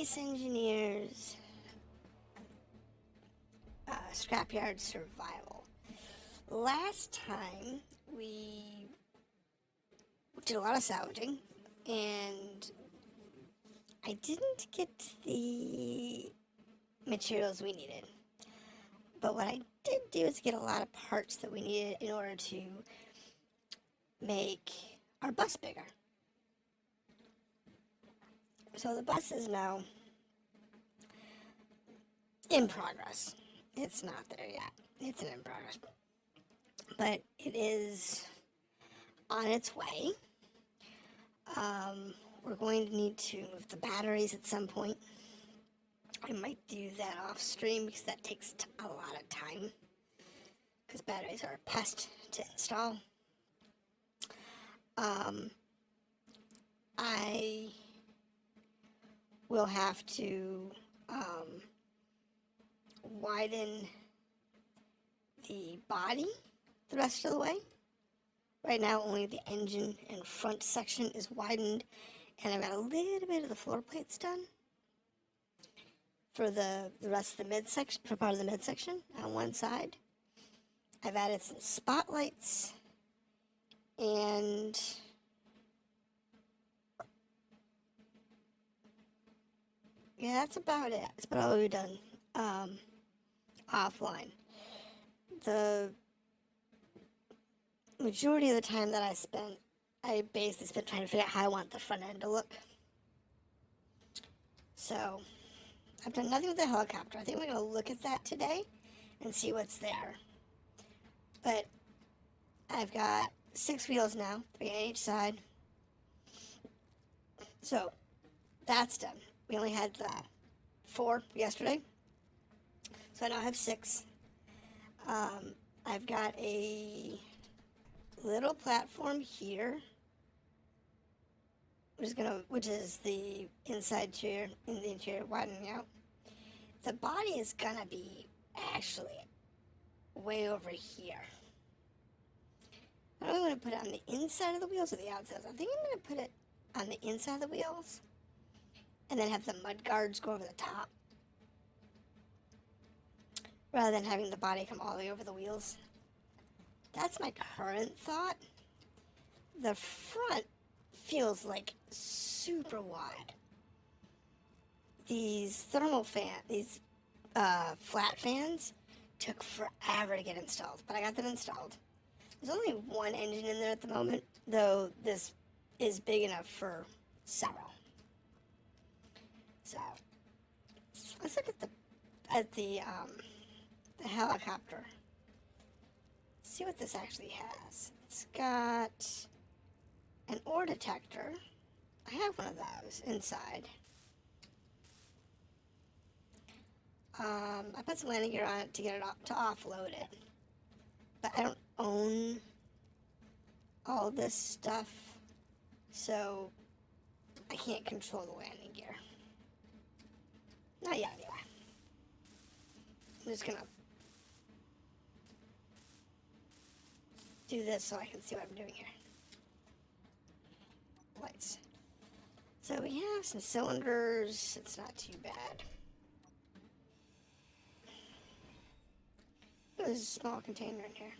Space Engineers Scrapyard Survival. Last time we did a lot of salvaging and I didn't get the materials we needed. But what I did do is get a lot of parts that we needed in order to make our bus bigger. So the bus is now in progress. It's not there yet. It's in progress. But it is on its way. We're going to need to move the batteries at some point. I might do that off stream because that takes a lot of time. Because batteries are a pest to install. I will have to widen the body the rest of the way. Right now only the engine and front section is widened, and I've got a little bit of the floor plates done for the rest of the midsection, for part of the midsection on one side. I've added some spotlights, and yeah, that's about it. That's about all we've done offline. The majority of the time that I basically spent trying to figure out how I want the front end to look. So, I've done nothing with the helicopter. I think we're going to look at that today and see what's there. But I've got 6 wheels now, 3 on each side. So, that's done. We only had 4 yesterday. So I now have 6. I've got a little platform here, which is the inside chair in the interior widening out. The body is gonna be actually way over here. I don't know if I'm gonna put it on the inside of the wheels or the outside. I think I'm gonna put it on the inside of the wheels, and then have the mud guards go over the top, rather than having the body come all the way over the wheels. That's my current thought. The front feels like super wide. These flat fans took forever to get installed, but I got them installed. There's only one engine in there at the moment, though this is big enough for several. So let's look at the helicopter. See what this actually has. It's got an ore detector. I have one of those inside. I put some landing gear on it to get it to offload it, but I don't own all this stuff, so I can't control the landing gear. Not yet, anyway. I'm just gonna do this so I can see what I'm doing here. Lights. So we have some cylinders. It's not too bad. There's a small container in here.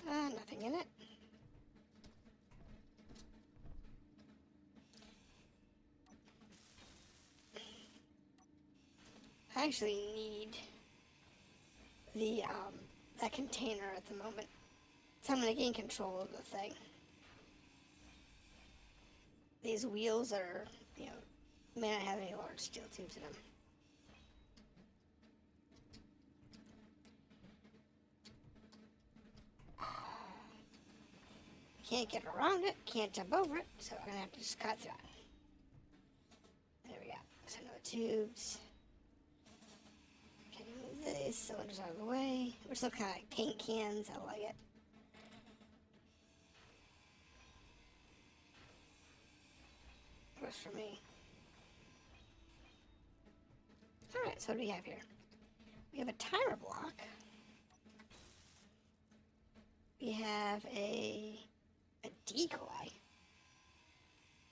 Nothing in it. I actually need the that container at the moment, so I'm gonna gain control of the thing. These wheels are, may not have any large steel tubes in them. Can't get around it, can't jump over it, so I'm gonna have to just cut through it. There we go. So no tubes. Okay, move these cylinders out of the way. We're still kind of like paint cans. I like it. Works for me. Alright, so what do we have here? We have a timer block. We have a decoy.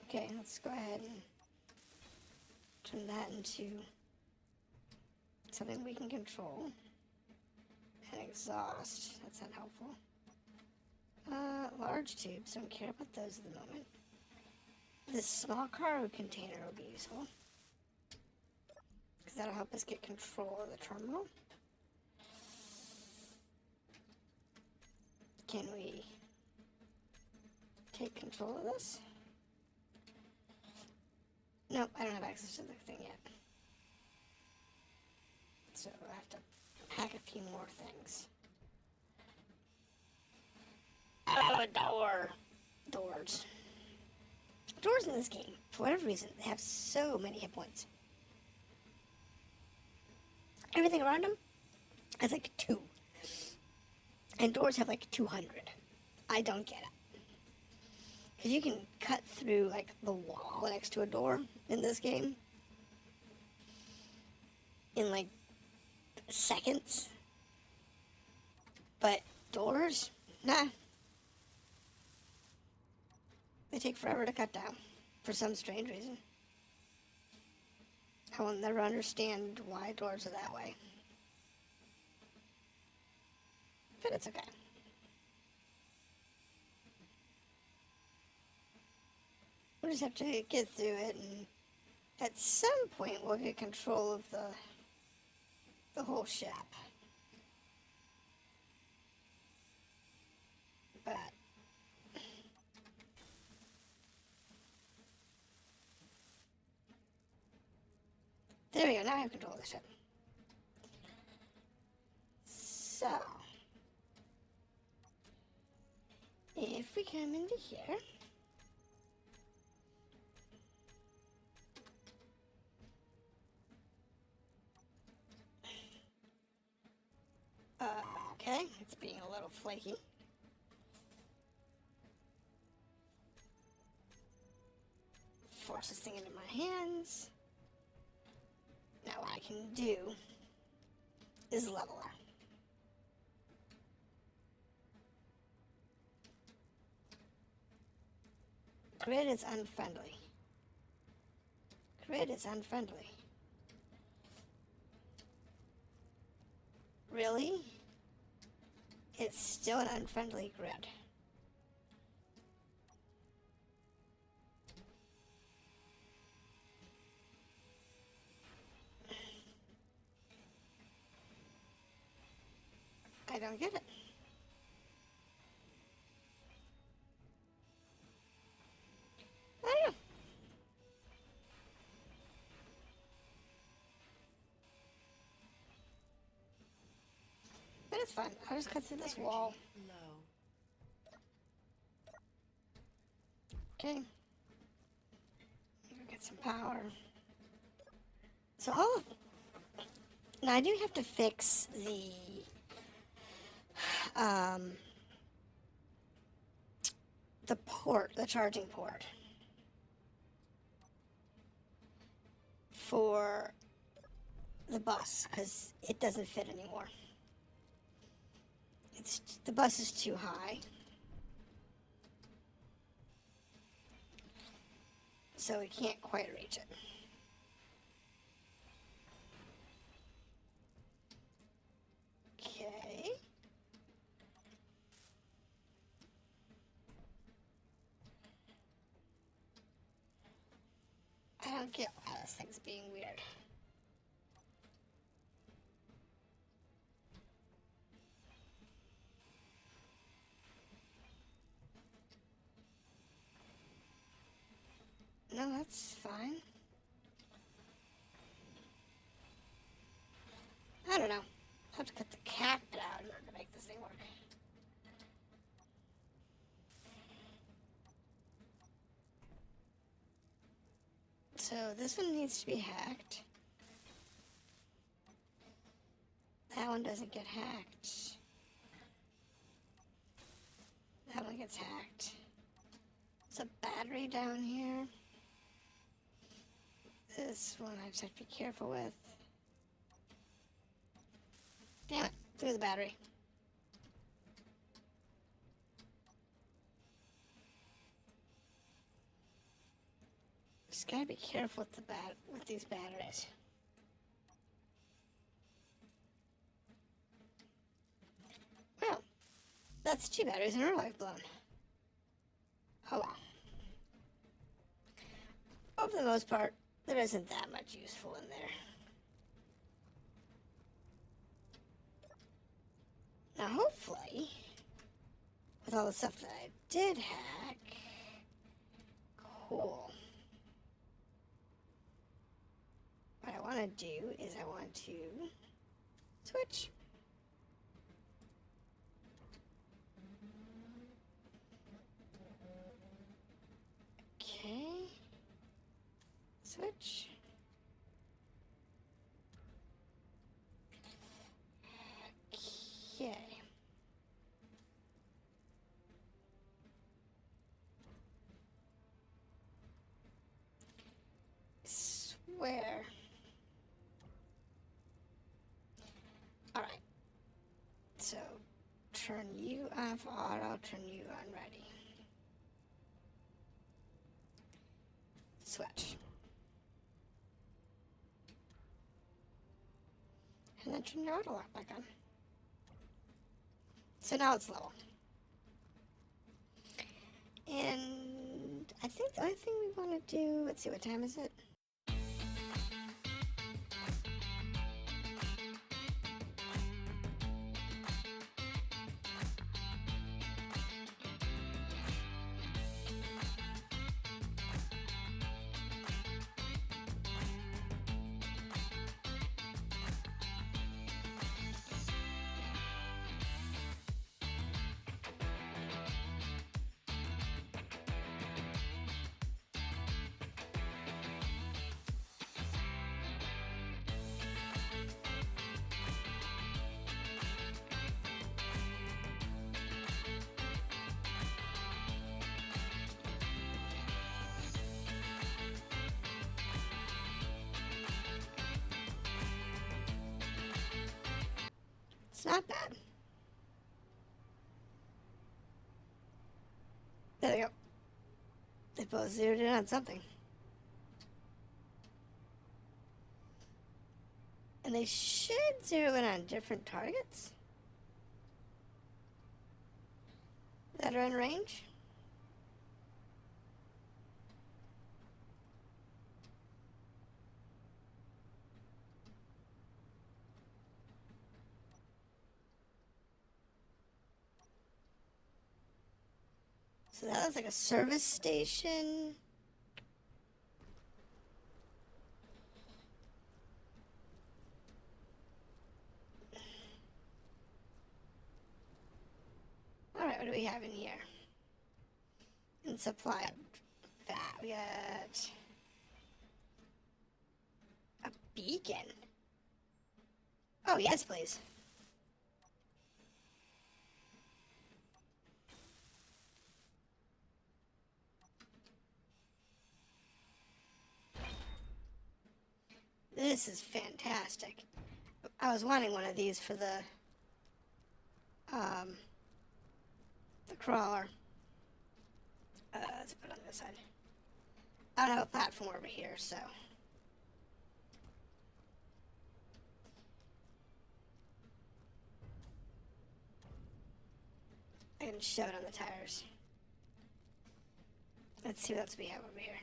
Okay, let's go ahead and turn that into something we can control. And exhaust. That's not helpful. Large tubes. Don't care about those at the moment. This small cargo container will be useful, because that'll help us get control of the terminal. Can we take control of this? Nope, I don't have access to the thing yet. So I have to pack a few more things. Oh, a door! Doors. Doors in this game, for whatever reason, they have so many hit points. Everything around them has like 2. And doors have like 200. I don't get it. Because you can cut through like the wall next to a door in this game in like seconds. But doors? Nah. They take forever to cut down, for some strange reason. I will never understand why doors are that way. But it's okay. We'll just have to get through it, and at some point we'll get control of the whole ship. But there we go, now I have control of the ship. So, if we come into here, okay, it's being a little flaky. Force this thing into my hands. Now what I can do is level her. Grid is unfriendly. Grid is unfriendly. Really? It's still an unfriendly grid. I don't get it. I don't know. But it's fine. I'll just cut through this wall. Okay. Go get some power. So, now I do have to fix the port, the charging port for the bus, because it doesn't fit anymore. The bus is too high. So we can't quite reach it. Okay. I don't get why this thing's being weird. No, that's fine. I don't know. I have to cut the cap out in order to make this thing work. So this one needs to be hacked. That one doesn't get hacked. That one gets hacked. There's a battery down here. This one I just have to be careful with. Damn it, threw the battery. Just gotta be careful with these batteries. Well, that's 2 batteries in a row I've blown. Oh well. For the most part, there isn't that much useful in there. Now, hopefully, with all the stuff that I did hack, cool. What I want to do is I want to switch. Okay. Switch. Okay. Swear. Alright. So, turn you off auto, turn you on ready. Switch. And then turn your auto lock back on. So now it's level. And I think the only thing we want to do, let's see, what time is it? It's not bad. There they go. They both zeroed in on something. And they should zero in on different targets that are in range. So that looks like a service station. Alright, what do we have in here? In supply. That we got a beacon. Oh, yes, please. This is fantastic. I was wanting one of these for the crawler. Let's put it on this side. I don't have a platform over here, so. I can shove it on the tires. Let's see what else we have over here.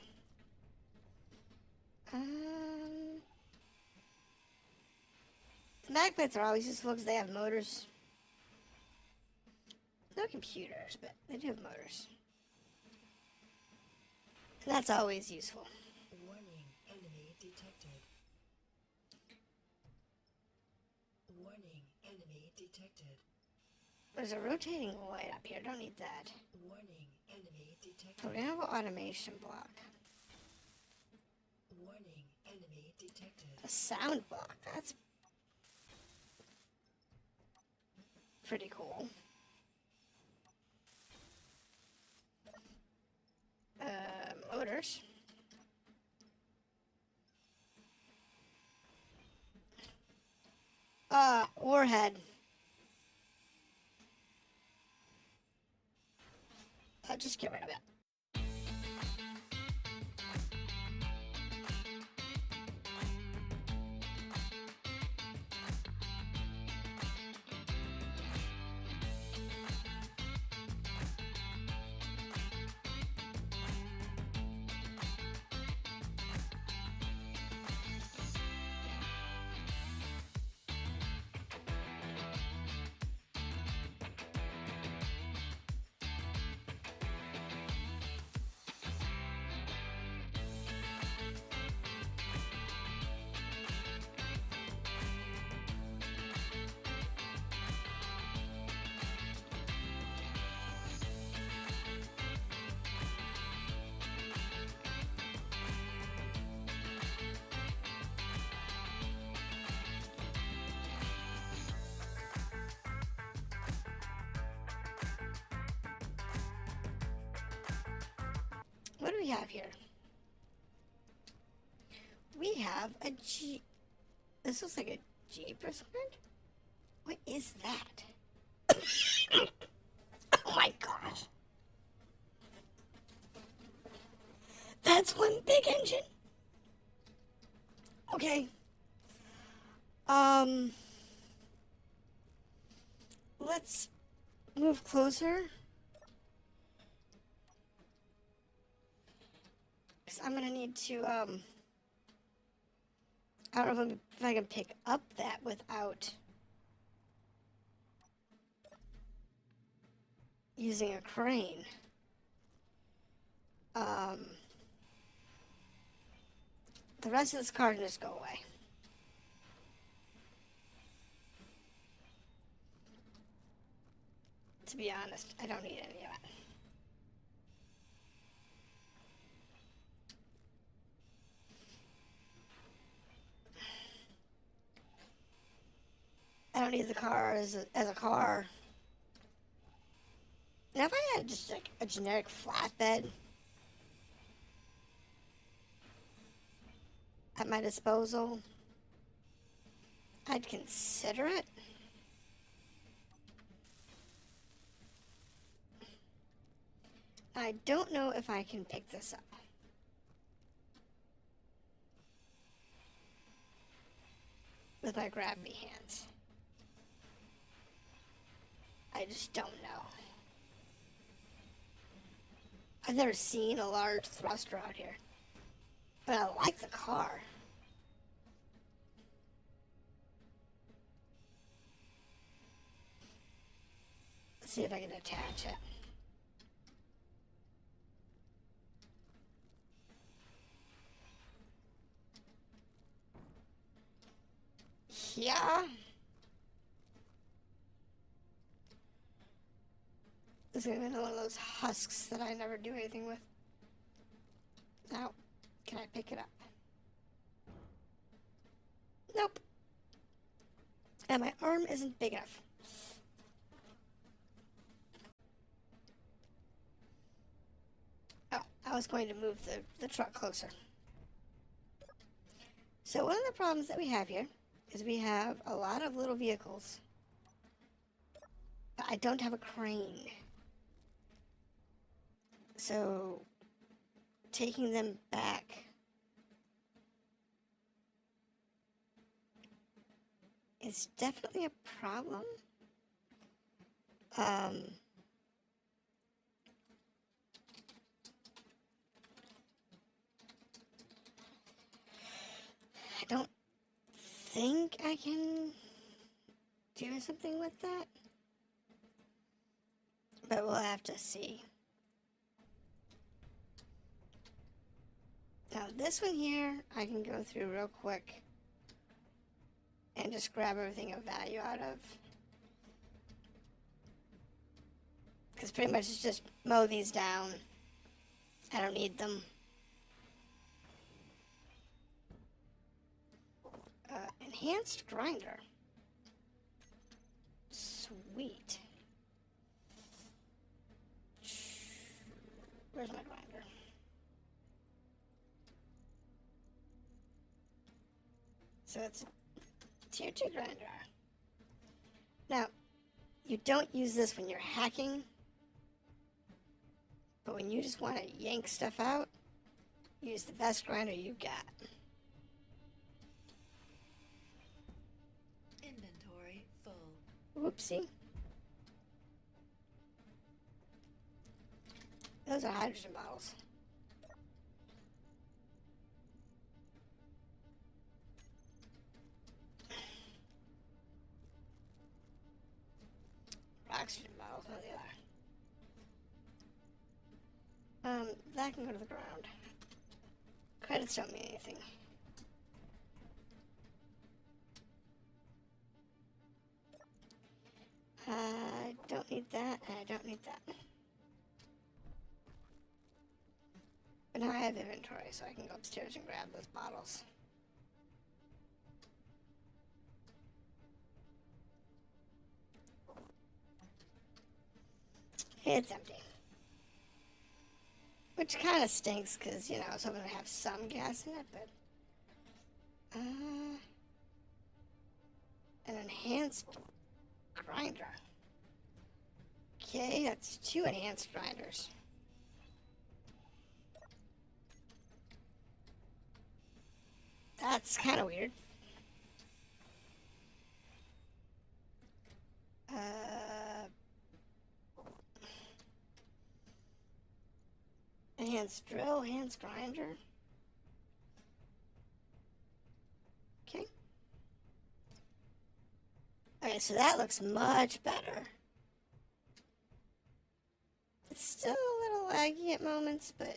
The mag plates are always useful because they have motors. No computers, but they do have motors. And that's always useful. Warning, enemy detected. Warning, enemy detected. There's a rotating light up here. Don't need that. Warning, enemy detected. So we're gonna have an automation block. Warning, enemy detected. A sound block. That's pretty cool. Motors. Warhead. Just get rid of it. we have here? We have a Jeep. This looks like a Jeep or something. What is that? Oh my gosh. That's one big engine. Okay. Let's move closer. Because I'm going to need to, I don't know if I can pick up that without using a crane. The rest of this car can just go away. To be honest, I don't need any of it. I don't need the car as a car. Now, if I had just like a generic flatbed at my disposal, I'd consider it. I don't know if I can pick this up. With my grabby hands. I just don't know. I've never seen a large thruster out here. But I like the car. Let's see if I can attach it. Yeah. This is going to be one of those husks that I never do anything with. Now, can I pick it up? Nope. And my arm isn't big enough. Oh, I was going to move the truck closer. So one of the problems that we have here is we have a lot of little vehicles. But I don't have a crane. So taking them back is definitely a problem. I don't think I can do something with that, but we'll have to see. Now this one here, I can go through real quick and just grab everything of value out of. Because pretty much it's just mow these down. I don't need them. Enhanced grinder. Sweet. Where's my grinder? So it's a tier 2 grinder. Now, you don't use this when you're hacking, but when you just want to yank stuff out, use the best grinder you got. Inventory full. Whoopsie. Those are hydrogen bottles. Oxygen bottles, no they are. That can go to the ground. Credits don't mean anything. I don't need that, and I don't need that. But now I have inventory, so I can go upstairs and grab those bottles. It's empty. Which kind of stinks because, you know, I was hoping to have some gas in it, but... an enhanced grinder. Okay, that's 2 enhanced grinders. That's kind of weird. Enhanced drill, enhanced grinder. Okay. Okay, so that looks much better. It's still a little laggy at moments, but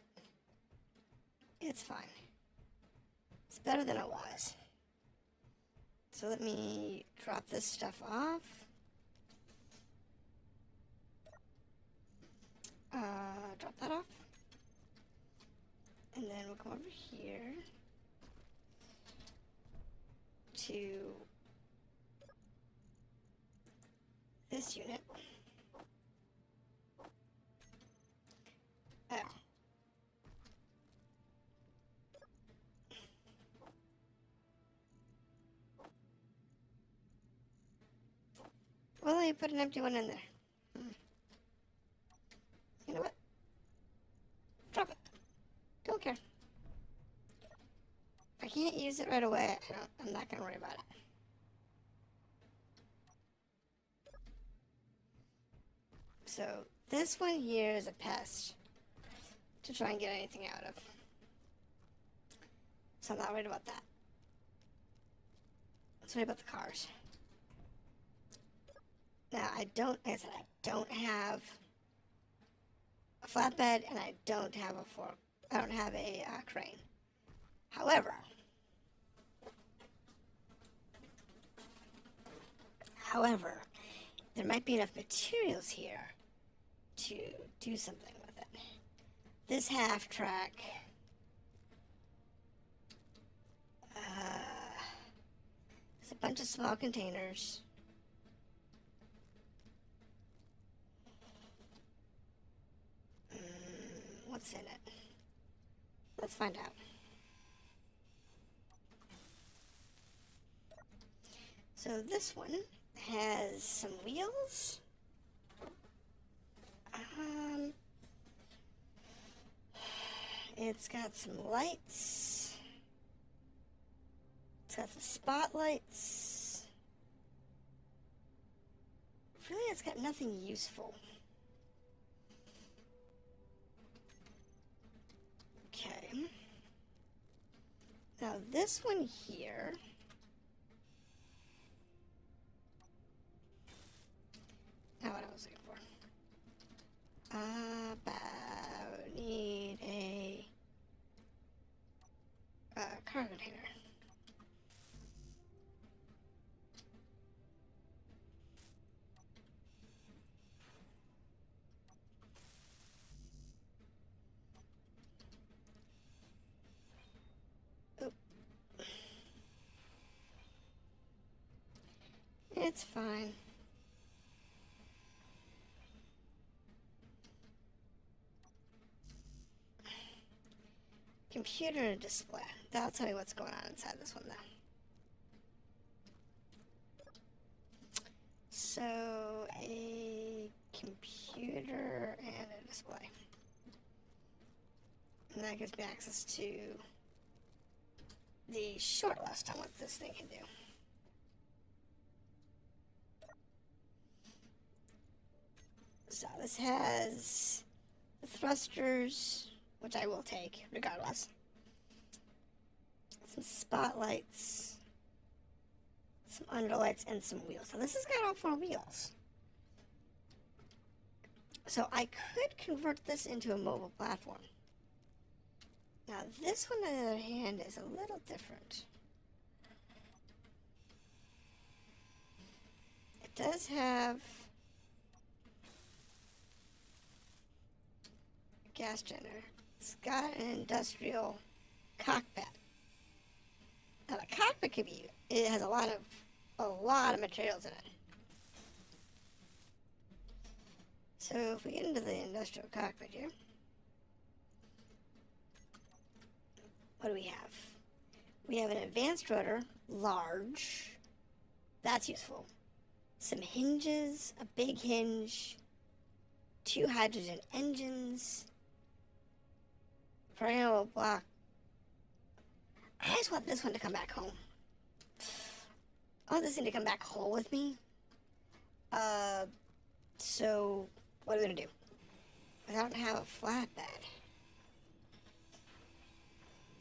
it's fine. It's better than it was. So let me drop this stuff off. Drop that off. And then we'll come over here to this unit. Oh. Well, let me put an empty one in there. You know what? Drop it. Don't care. If I can't use it right away, I'm not going to worry about it. So this one here is a pest to try and get anything out of. So I'm not worried about that. Let's worry about the cars. Now like I said, I don't have a flatbed and I don't have a fork. I don't have a crane. However, there might be enough materials here to do something with it. This half track, there's a bunch of small containers. What's in it? Let's find out. So this one has some wheels. It's got some lights. It's got some spotlights. Really, it's got nothing useful. Okay. Now this one here. Now what I was looking for. Need a cargo container. Oop. It's fine. Computer and display. That'll tell me what's going on inside this one, though. So, a computer and a display. And that gives me access to the short list on what this thing can do. So, this has the thrusters, which I will take regardless. Some spotlights, some underlights, and some wheels. So this has got all 4 wheels. So I could convert this into a mobile platform. Now this one, on the other hand, is a little different. It does have a gas generator. It's got an industrial cockpit. Now the cockpit could be, it has a lot of materials in it. So if we get into the industrial cockpit here, what do we have? We have an advanced rotor, large. That's useful. Some hinges, a big hinge, 2 hydrogen engines, programmable block. I just want this one to come back home. I want this thing to come back whole with me. So what are we gonna do? I don't have a flatbed.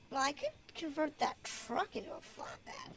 Well, I could convert that truck into a flatbed.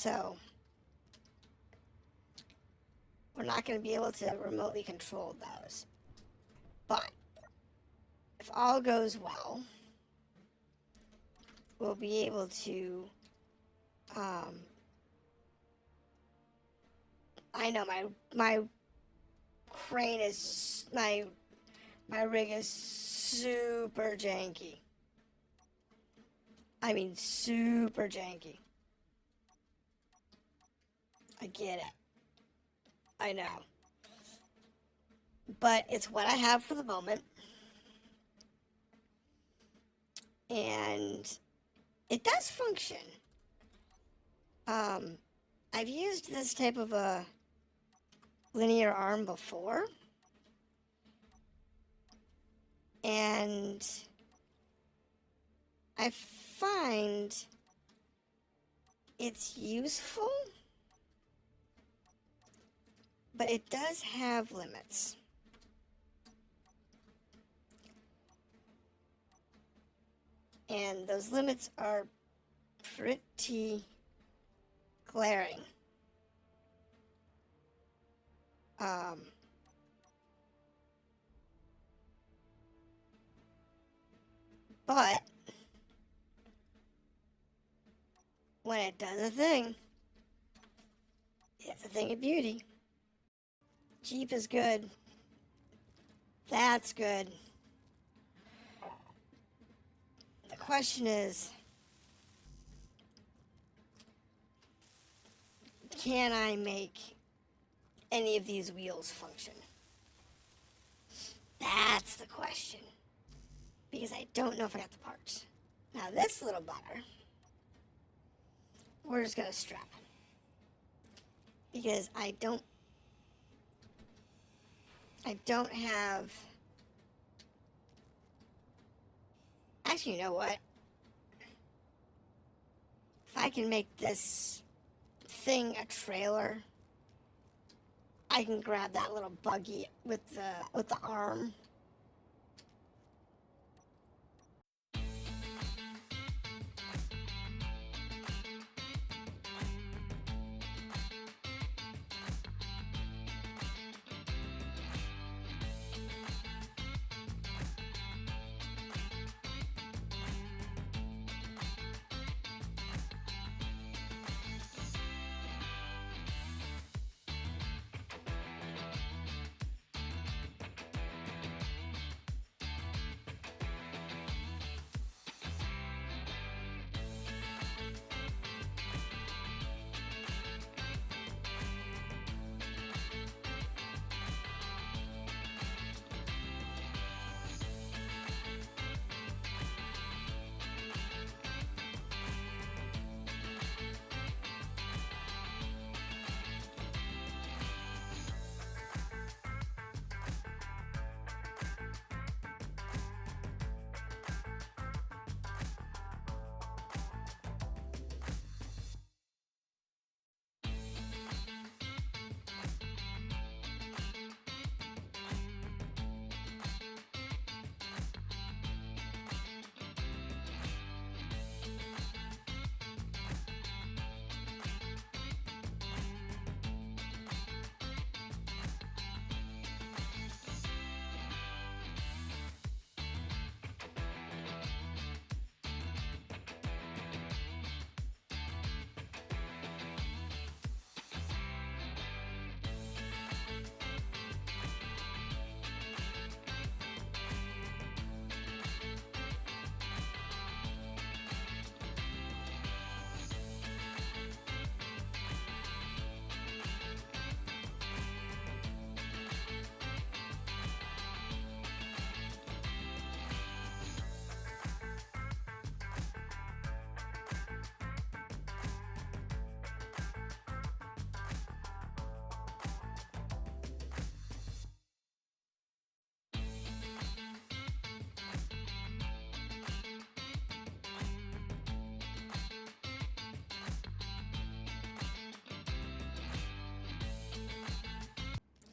So we're not going to be able to remotely control those. But if all goes well, we'll be able to, I know my crane is, my rig is super janky. I mean, super janky. I get it. I know. But it's what I have for the moment. And it does function. I've used this type of a linear arm before. And I find it's useful, but it does have limits. And those limits are pretty glaring. But when it does a thing, it's a thing of beauty. Jeep is good. That's good. The question is, can I make any of these wheels function? That's the question. Because I don't know if I got the parts. Now this little butter, we're just gonna strap. Because I don't have, actually, you know what? If I can make this thing a trailer, I can grab that little buggy with the arm.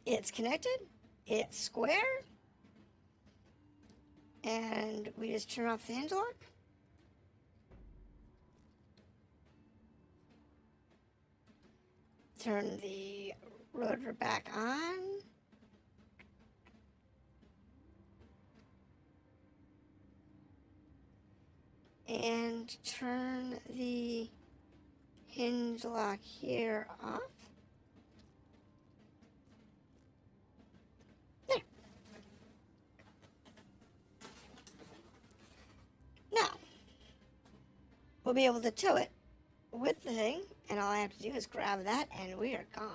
It's connected, it's square, and we just turn off the hinge lock. turn the rotor back on. And turn the hinge lock here off. There. Now, we'll be able to tow it with the thing, and all I have to do is grab that, and we are gone.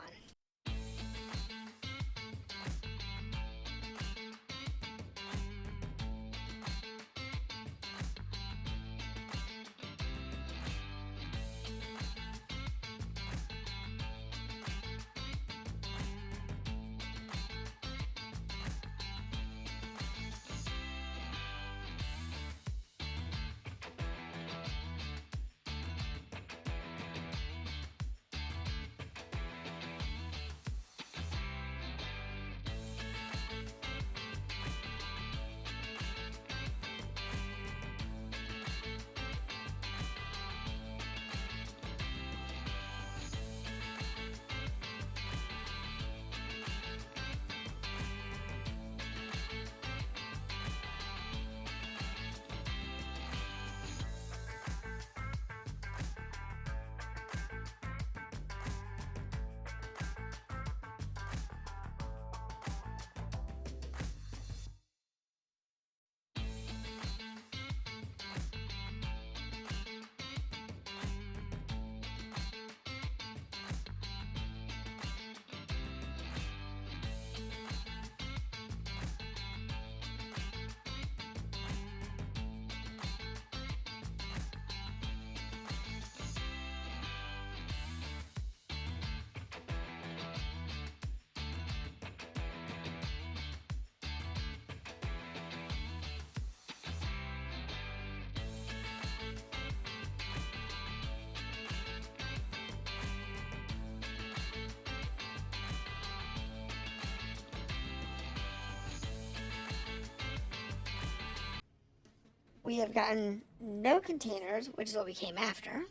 We have gotten no containers, which is what we came after.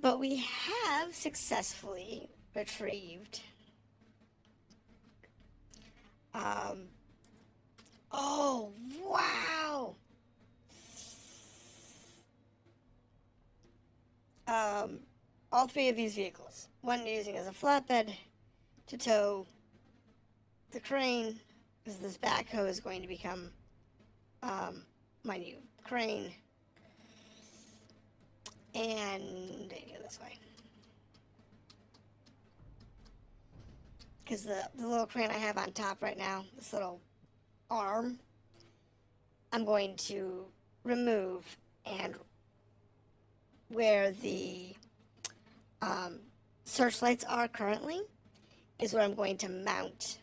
But we have successfully retrieved oh, wow! All three of these vehicles. One using as a flatbed to tow the crane, because this backhoe is going to become my new crane. And I go this way. Because the little crane I have on top right now, this little arm, I'm going to remove, and where the searchlights are currently is where I'm going to mount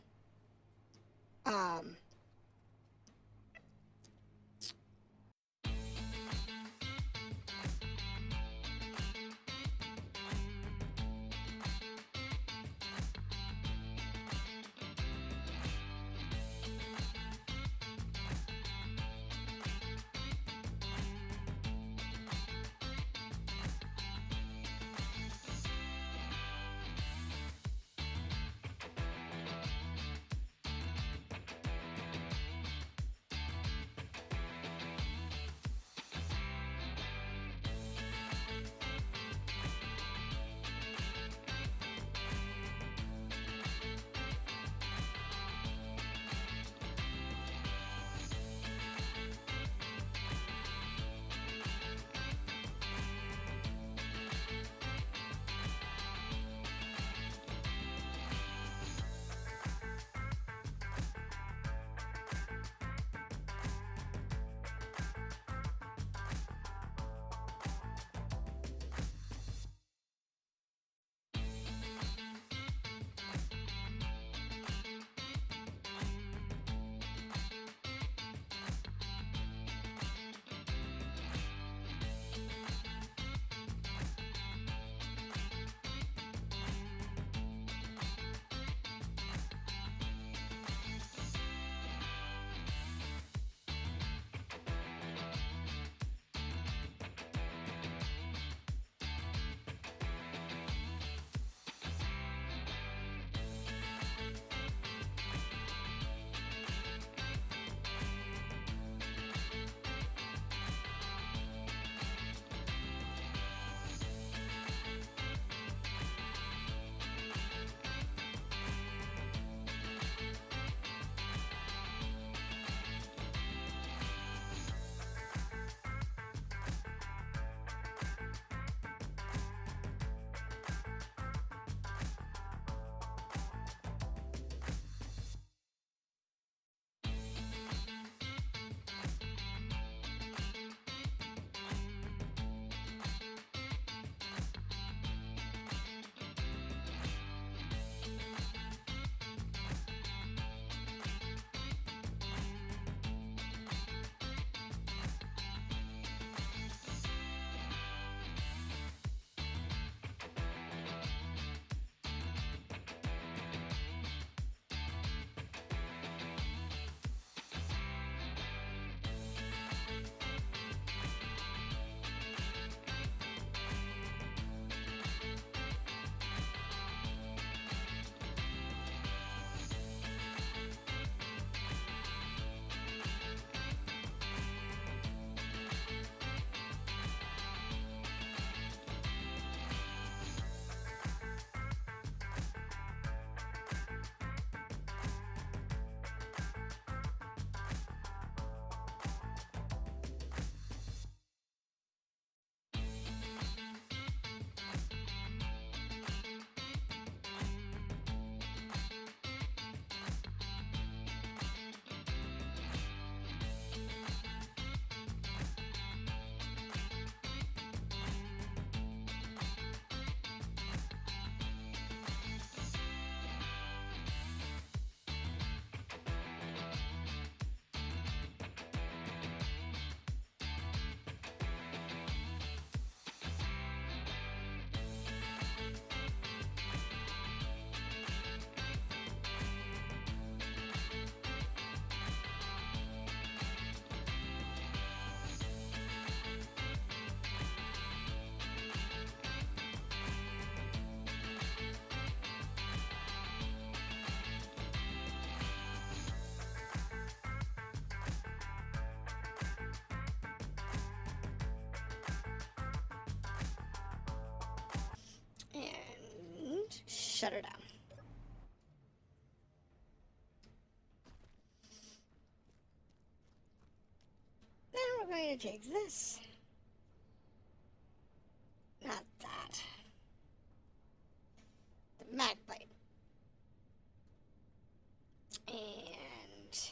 shut her down. Then we're going to take this. Not that. The mag plate. And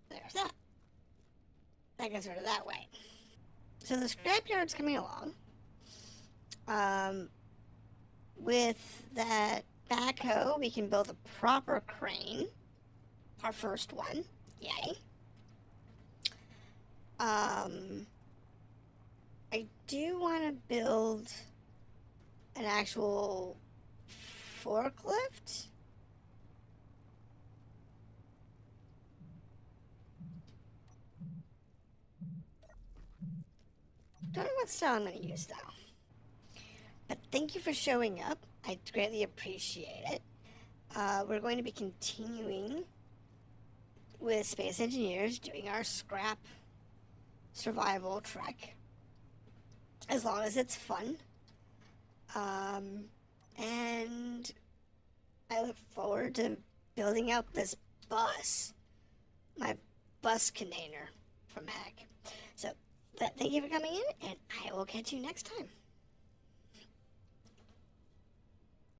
there's that. That gets rid of that way. So the scrapyard's coming along. With that backhoe, we can build a proper crane. Our first one. Yay. I do want to build an actual forklift. Don't know what style I'm going to use though. But thank you for showing up. I greatly appreciate it. We're going to be continuing with Space Engineers doing our scrap survival trek. As long as it's fun. And I look forward to building out this bus. My bus container from heck. So, thank you for coming in, and I will catch you next time.